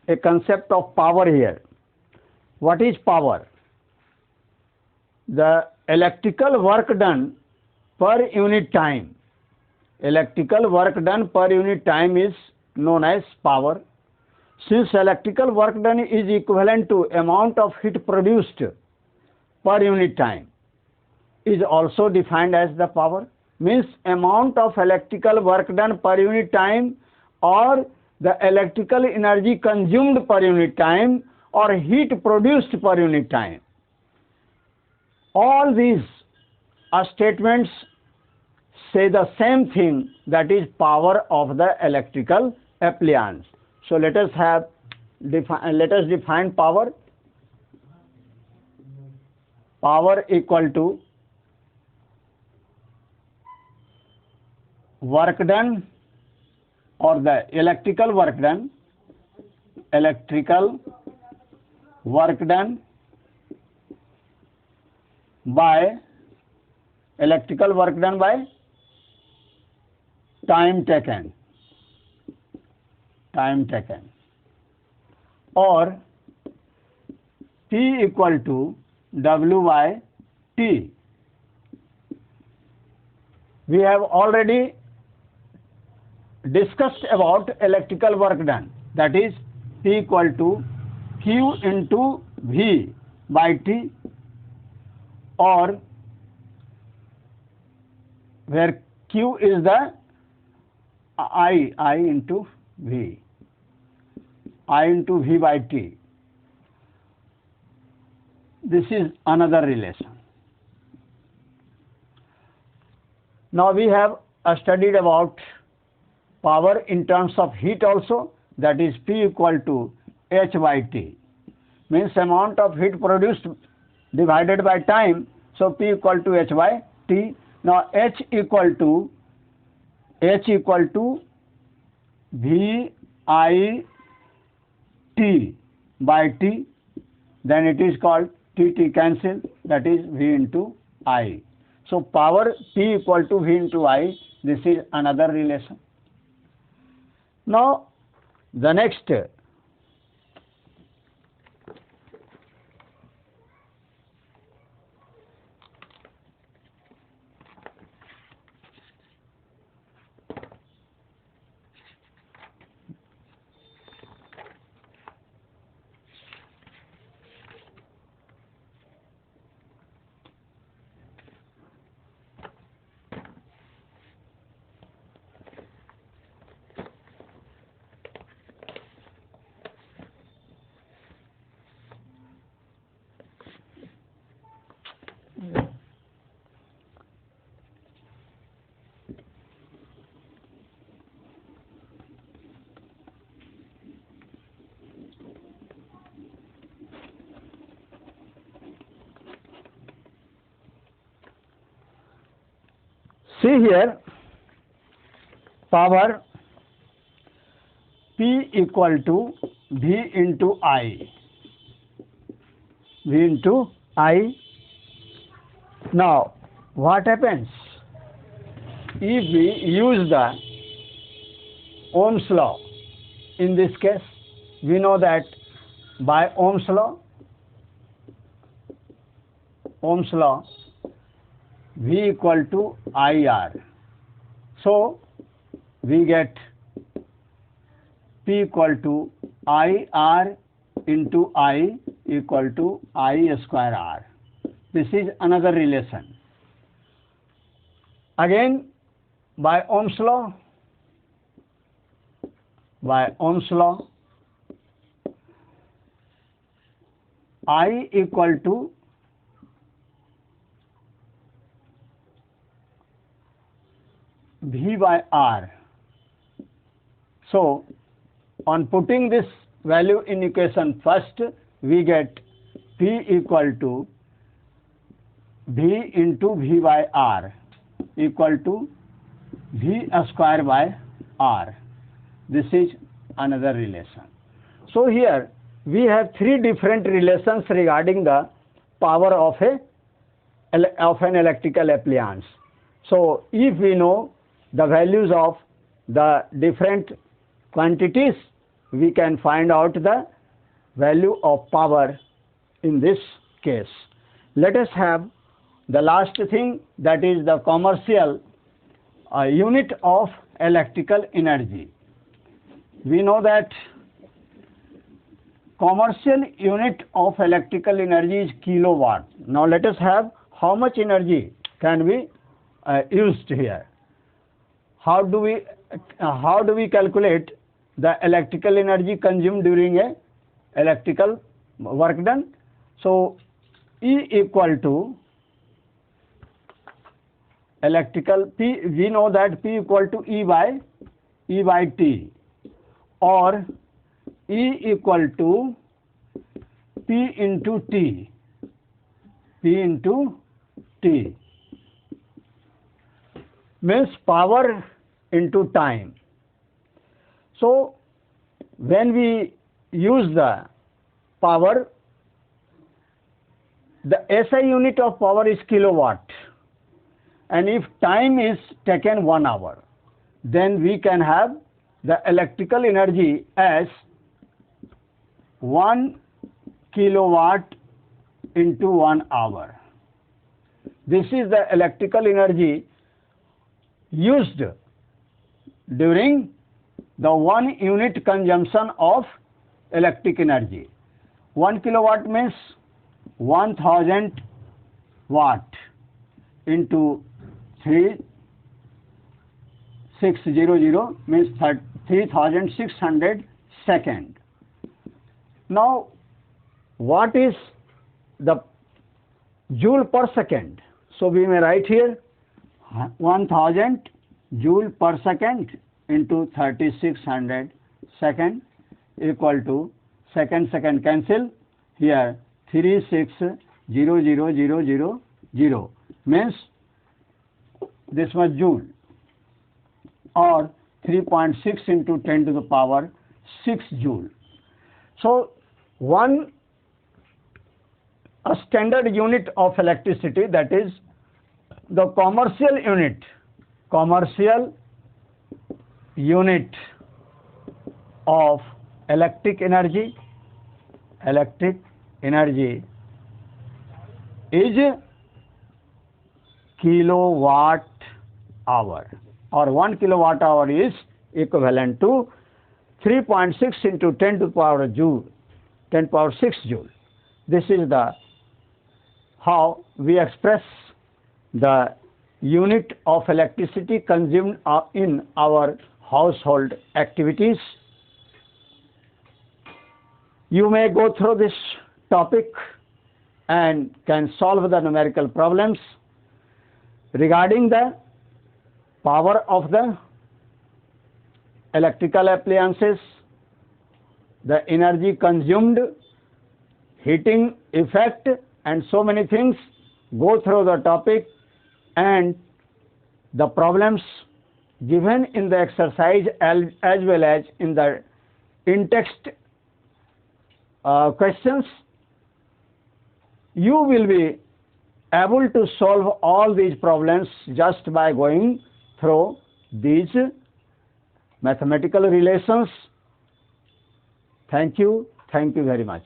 a concept of power here. What is power? The electrical work done per unit time. Electrical work done per unit time is known as power. Since electrical work done is equivalent to amount of heat produced per unit time, is also defined as the power. Means amount of electrical work done per unit time, or the electrical energy consumed per unit time, or heat produced per unit time. All these statements say the same thing, that is power of the electrical appliance. So let us define power. Power equal to work done, or the electrical work done by time taken, or P equal to W by T. We have already discussed about electrical work done, that is P equal to Q into V by T, or where Q is the I into V by T. This is another relation. Now we have studied about power in terms of heat also, that is P equal to H by T. Means amount of heat produced divided by time, so P equal to H by T. Now H equal to V I T by T, then it is called T cancel, that is V into I. So power P equal to V into I, this is another relation. Now the next, see here, power P equal to V into I. Now what happens if we use the Ohm's law? In this case, we know that by Ohm's law, V equal to IR. So we get P equal to IR into I equal to I square R. This is another relation. Again, by Ohm's law, I equal to V by R. So on putting this value in equation first, we get P equal to V into V by R equal to V square by R. This is another relation. So here we have three different relations regarding the power of an electrical appliance. So if we know the values of the different quantities, we can find out the value of power in this case. Let us have the last thing, that is the commercial unit of electrical energy. We know that commercial unit of electrical energy is kilowatt. Now let us have how much energy can be used here. How do we calculate the electrical energy consumed during a electrical work done? So E equal to electrical P, we know that P equal to E by T, or E equal to P into T, means power into time. So when we use the power, the SI unit of power is kilowatt, and if time is taken 1 hour, then we can have the electrical energy as 1 kilowatt into 1 hour. This is the electrical energy used during the 1 unit consumption of electric energy. 1 kilowatt means 1000 watt into 3600 means 3600 second. Now what is the joule per second? So we may write here 1000 joule per second into 3600 second equal to second cancel here 360000 means this much joule, or 3.6 into 10 to the power 6 joule. So a standard unit of electricity, that is the commercial unit of electric energy is kilowatt hour, or 1 kilowatt hour is equivalent to 3.6 into 10 to the power joule, 10 power 6 joule. This is the how we express the unit of electricity consumed in our household activities. You may go through this topic and can solve the numerical problems regarding the power of the electrical appliances, the energy consumed, heating effect, and so many things. Go through the topic and the problems given in the exercise as well as in the in-text questions. You will be able to solve all these problems just by going through these mathematical relations. Thank you very much.